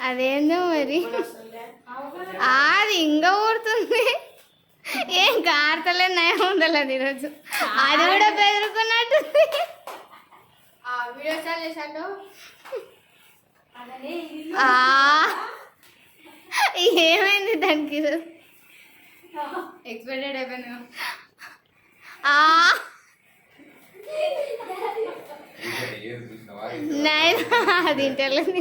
అదేందో మరి అది ఇంకా ఊరుతుంది. ఏం కారతలే నయం ఉండలేదు ఈరోజు. అది కూడా బెదురుకున్నట్టు ఏమైంది దానికి ఎక్స్పెక్టెడ్ అయిపోయినా నైన్ అది ఇంటర్లేదు.